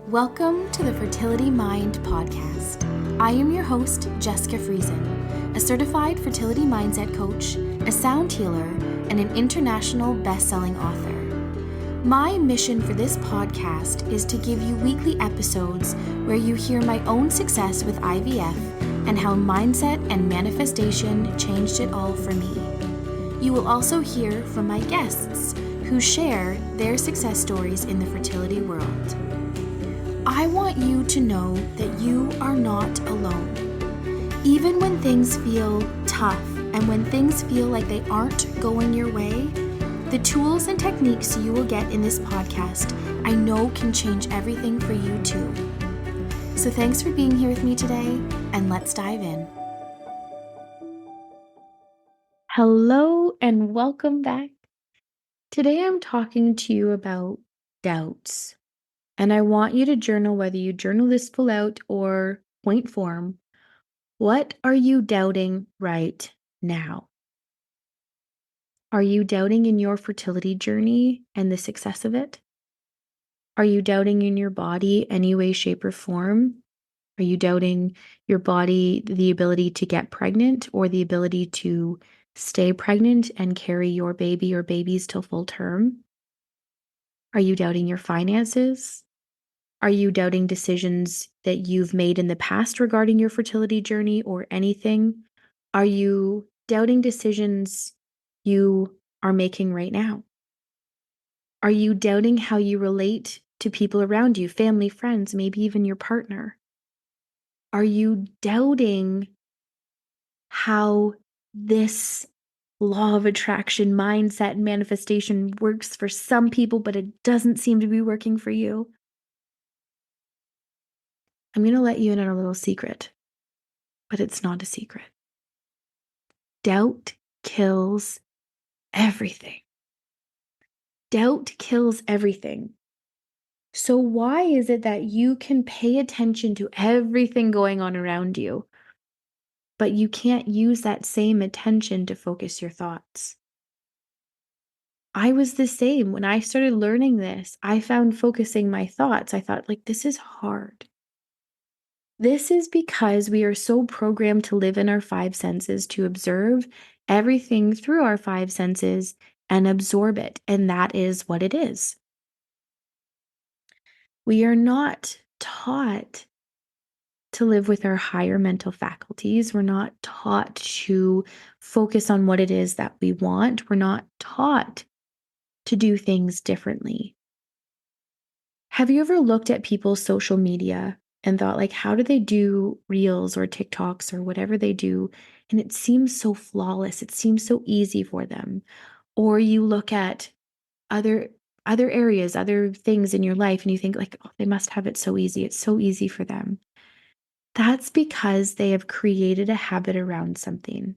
Welcome to the Fertility Mind podcast. I am your host, Jessica Friesen, a certified fertility mindset coach, a sound healer, and an international best-selling author. My mission for this podcast is to give you weekly episodes where you hear my own success with IVF and how mindset and manifestation changed it all for me. You will also hear from my guests who share their success stories in the fertility world. I want you to know that you are not alone. Even when things feel tough and when things feel like they aren't going your way, the tools and techniques you will get in this podcast, I know can change everything for you too. So thanks for being here with me today, and let's dive in. Hello and welcome back. Today I'm talking to you about doubts. And I want you to journal, whether you journal this full out or point form. What are you doubting right now? Are you doubting in your fertility journey and the success of it? Are you doubting in your body any way, shape, or form? Are you doubting your body, the ability to get pregnant or the ability to stay pregnant and carry your baby or babies till full term? Are you doubting your finances? Are you doubting decisions that you've made in the past regarding your fertility journey or anything? Are you doubting decisions you are making right now? Are you doubting how you relate to people around you, family, friends, maybe even your partner? Are you doubting how this law of attraction mindset and manifestation works for some people, but it doesn't seem to be working for you? I'm going to let you in on a little secret, but it's not a secret. Doubt kills everything. Doubt kills everything. So why is it that you can pay attention to everything going on around you, but you can't use that same attention to focus your thoughts? I was the same. When I started learning this, I found focusing my thoughts, I thought, this is hard. This is because we are so programmed to live in our five senses, to observe everything through our five senses and absorb it. And that is what it is. We are not taught to live with our higher mental faculties. We're not taught to focus on what it is that we want. We're not taught to do things differently. Have you ever looked at people's social media and thought, how do they do reels or TikToks or whatever they do? And it seems so flawless. It seems so easy for them. Or you look at other areas, other things in your life, and you think oh, they must have it so easy. It's so easy for them. That's because they have created a habit around something.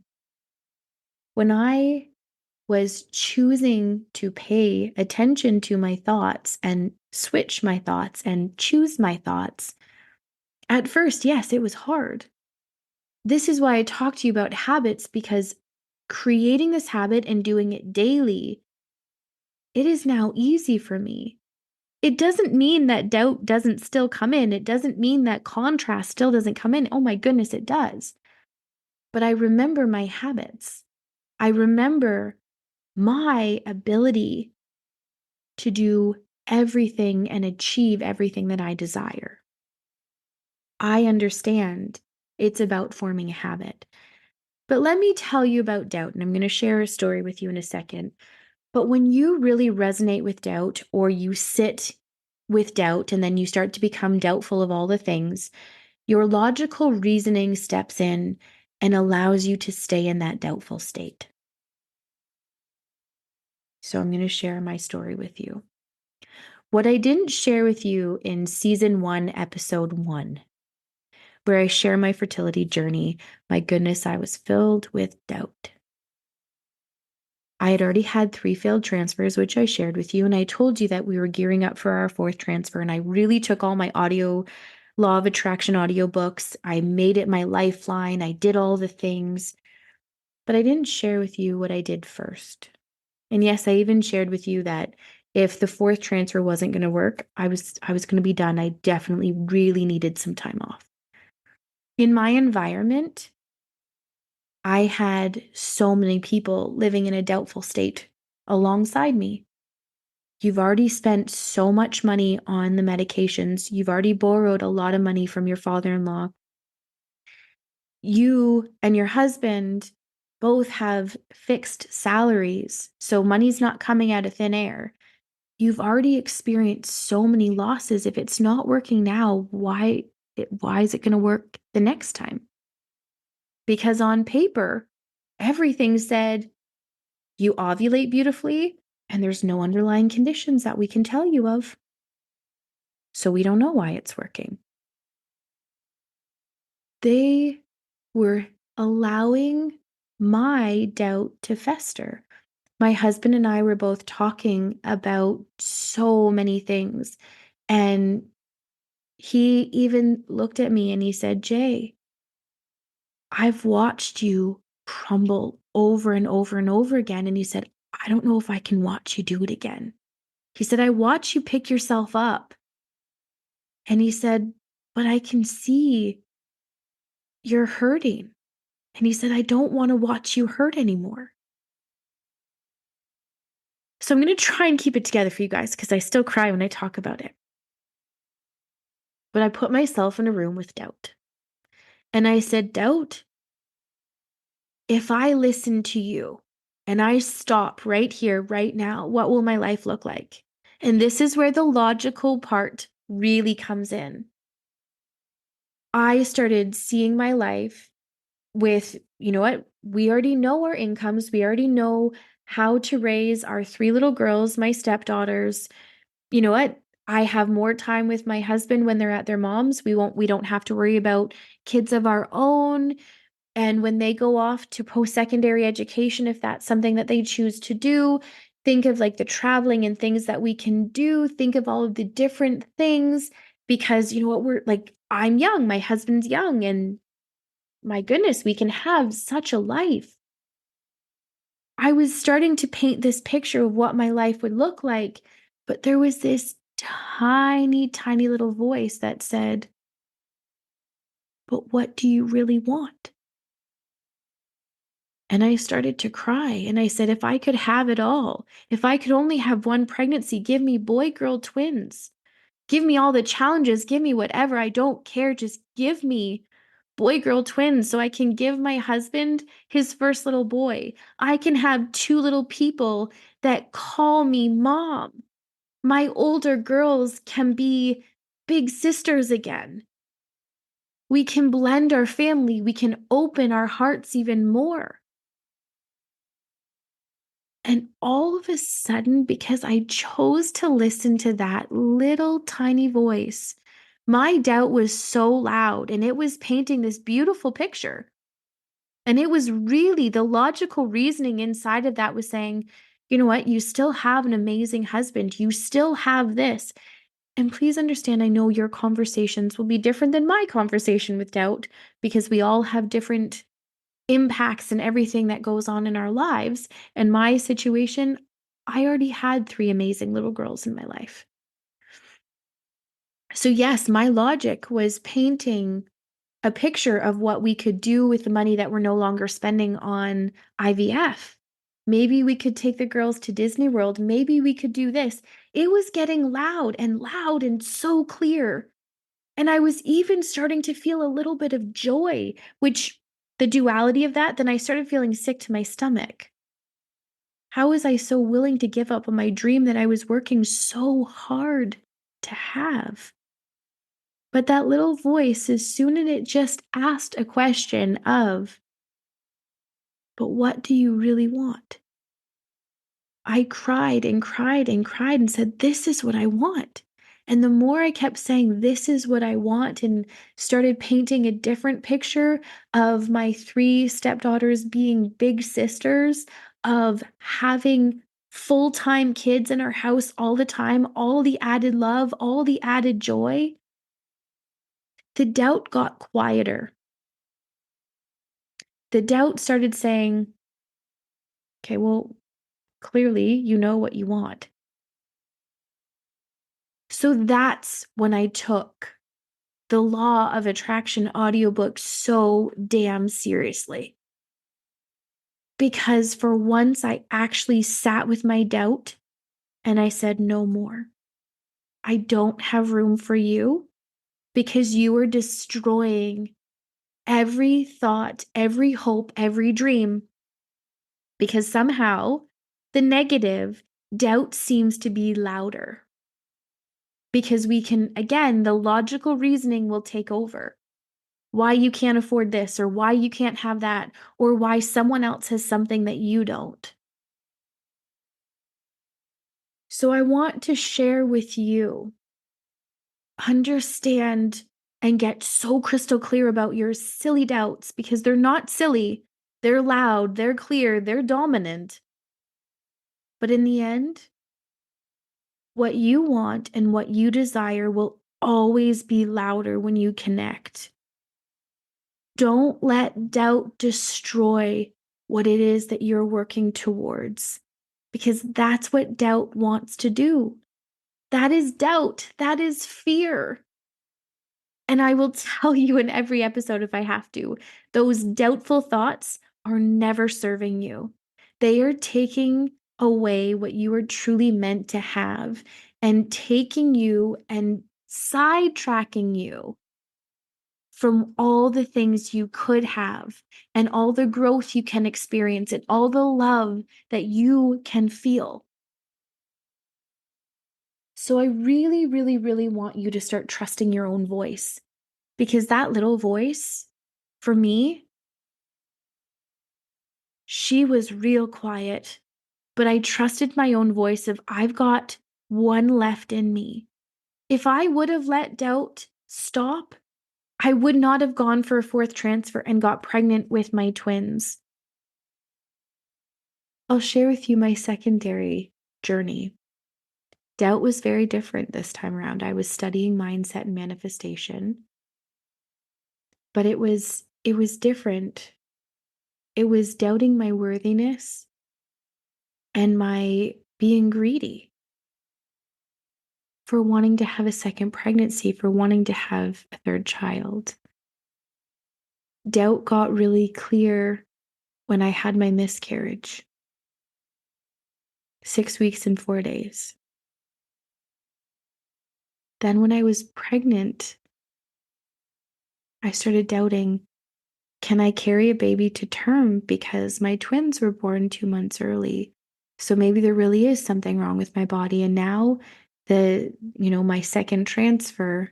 When I was choosing to pay attention to my thoughts and switch my thoughts and choose my thoughts, at first, yes, it was hard. This is why I talk to you about habits, because creating this habit and doing it daily, it is now easy for me. It doesn't mean that doubt doesn't still come in. It doesn't mean that contrast still doesn't come in. Oh my goodness, it does. But I remember my habits. I remember my ability to do everything and achieve everything that I desire. I understand it's about forming a habit. But let me tell you about doubt, and I'm going to share a story with you in a second. But when you really resonate with doubt, or you sit with doubt and then you start to become doubtful of all the things, your logical reasoning steps in and allows you to stay in that doubtful state. So I'm going to share my story with you. What I didn't share with you in season 1, episode 1, where I share my fertility journey, my goodness, I was filled with doubt. I had already had 3 failed transfers, which I shared with you, and I told you that we were gearing up for our 4th transfer, and I really took all my law of attraction audiobooks. I made it my lifeline. I did all the things, but I didn't share with you what I did first. And yes, I even shared with you that If the fourth transfer wasn't going to work, I was going to be done. I definitely really needed some time off. In my environment, I had so many people living in a doubtful state alongside me. You've already spent so much money on the medications. You've already borrowed a lot of money from your father-in-law. You and your husband both have fixed salaries, so money's not coming out of thin air. You've already experienced so many losses. If it's not working now, why is it going to work the next time? Because on paper, everything said you ovulate beautifully and there's no underlying conditions that we can tell you of. So we don't know why it's working. They were allowing my doubt to fester. My husband and I were both talking about so many things. And he even looked at me and he said, Jay, I've watched you crumble over and over and over again. And he said, I don't know if I can watch you do it again. He said, I watch you pick yourself up. And he said, but I can see you're hurting. And he said, I don't want to watch you hurt anymore. So I'm going to try and keep it together for you guys because I still cry when I talk about it. But I put myself in a room with doubt. And I said, Doubt, if I listen to you and I stop right here, right now, what will my life look like? And this is where the logical part really comes in. I started seeing my life with, you know what? We already know our incomes. We already know how to raise our three little girls, my stepdaughters. You know what? I have more time with my husband when they're at their mom's. We don't have to worry about kids of our own. And when they go off to post-secondary education, if that's something that they choose to do, think of like the traveling and things that we can do. Think of all of the different things because you know what? We're like, I'm young, my husband's young, and my goodness, we can have such a life. I was starting to paint this picture of what my life would look like, but there was this tiny, tiny little voice that said, but what do you really want? And I started to cry and I said, if I could have it all, if I could only have one pregnancy, give me boy girl twins. Give me all the challenges, give me whatever. I don't care. Just give me boy girl twins so I can give my husband his first little boy. I can have two little people that call me mom. My older girls can be big sisters again. We can blend our family. We can open our hearts even more. And all of a sudden, because I chose to listen to that little tiny voice, my doubt was so loud and it was painting this beautiful picture. And it was really the logical reasoning inside of that was saying, you know what? You still have an amazing husband. You still have this. And please understand, I know your conversations will be different than my conversation with doubt because we all have different impacts and everything that goes on in our lives. And my situation, I already had three amazing little girls in my life. So, yes, my logic was painting a picture of what we could do with the money that we're no longer spending on IVF. Maybe we could take the girls to Disney World. Maybe we could do this. It was getting loud and so clear. And I was even starting to feel a little bit of joy, which the duality of that, then I started feeling sick to my stomach. How was I so willing to give up on my dream that I was working so hard to have? But that little voice, as soon as it just asked a question of, but what do you really want? I cried and cried and cried and said, this is what I want. And the more I kept saying, this is what I want, and started painting a different picture of my three stepdaughters being big sisters, of having full-time kids in our house all the time, all the added love, all the added joy, the doubt got quieter. The doubt started saying, okay, well, clearly you know what you want. So that's when I took the law of attraction audiobook so damn seriously. Because for once, I actually sat with my doubt and I said, no more. I don't have room for you because you are destroying every thought, every hope, every dream. Because somehow the negative doubt seems to be louder. Because we can, again, the logical reasoning will take over. Why you can't afford this, or why you can't have that, or why someone else has something that you don't. So I want to share with you, understand and get so crystal clear about your silly doubts because they're not silly. They're loud, they're clear, they're dominant. But in the end, what you want and what you desire will always be louder when you connect. Don't let doubt destroy what it is that you're working towards, because that's what doubt wants to do. That is doubt. That is fear. And I will tell you in every episode if I have to, those doubtful thoughts are never serving you. They are taking away what you are truly meant to have and taking you and sidetracking you from all the things you could have and all the growth you can experience and all the love that you can feel. So I really, really, really want you to start trusting your own voice, because that little voice, for me, she was real quiet, but I trusted my own voice of I've got one left in me. If I would have let doubt stop, I would not have gone for a fourth transfer and got pregnant with my twins. I'll share with you my secondary journey. Doubt was very different this time around. I was studying mindset and manifestation, but it was different. It was doubting my worthiness and my being greedy for wanting to have a second pregnancy, for wanting to have a third child. Doubt got really clear when I had my miscarriage, 6 weeks and 4 days. Then, when I was pregnant, I started doubting, can I carry a baby to term because my twins were born 2 months early? So maybe there really is something wrong with my body. And now, my second transfer,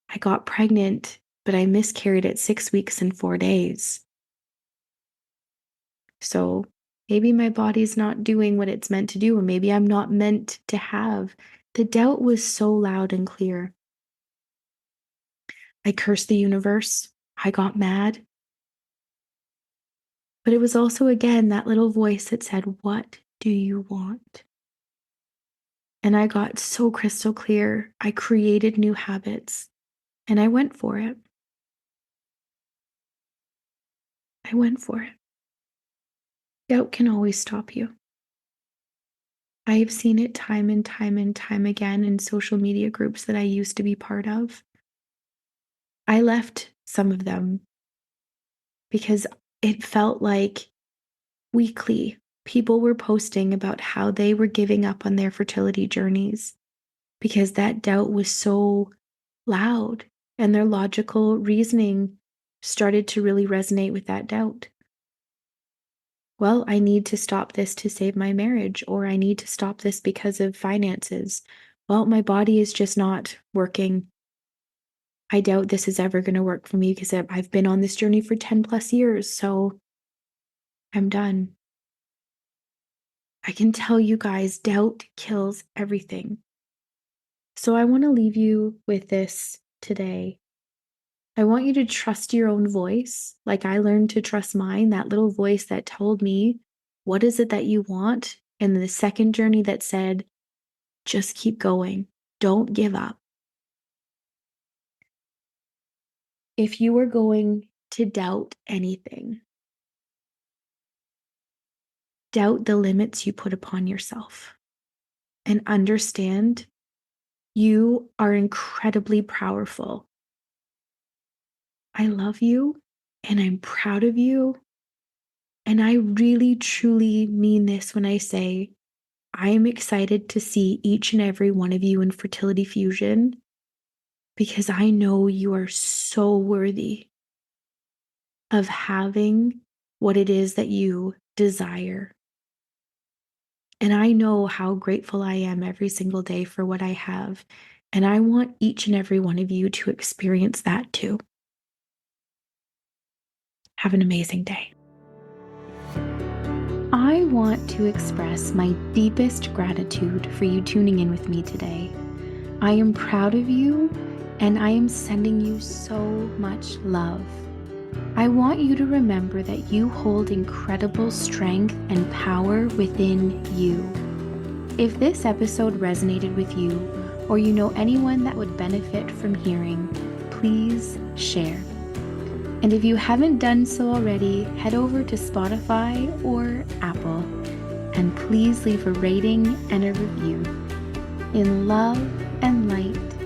I got pregnant, but I miscarried at 6 weeks and 4 days. So maybe my body's not doing what it's meant to do, or maybe I'm not meant to have. The doubt was so loud and clear. I cursed the universe. I got mad. But it was also, again, that little voice that said, what do you want? And I got so crystal clear. I created new habits and I went for it. I went for it. Doubt can always stop you. I have seen it time and time and time again in social media groups that I used to be part of. I left some of them because it felt like weekly people were posting about how they were giving up on their fertility journeys because that doubt was so loud and their logical reasoning started to really resonate with that doubt. Well, I need to stop this to save my marriage, or I need to stop this because of finances. Well, my body is just not working. I doubt this is ever going to work for me because I've been on this journey for 10 plus years, so I'm done. I can tell you guys, doubt kills everything. So I want to leave you with this today. I want you to trust your own voice, like I learned to trust mine, that little voice that told me, what is it that you want? And the second journey that said, just keep going. Don't give up. If you are going to doubt anything, doubt the limits you put upon yourself and understand You are incredibly powerful. I love you and I'm proud of you. And I really, truly mean this when I say I am excited to see each and every one of you in Fertility Fusion because I know you are so worthy of having what it is that you desire. And I know how grateful I am every single day for what I have. And I want each and every one of you to experience that too. Have an amazing day. I want to express my deepest gratitude for you tuning in with me today. I am proud of you and I am sending you so much love. I want you to remember that you hold incredible strength and power within you. If this episode resonated with you, or you know anyone that would benefit from hearing, please share. And if you haven't done so already, head over to Spotify or Apple, and please leave a rating and a review. In love and light,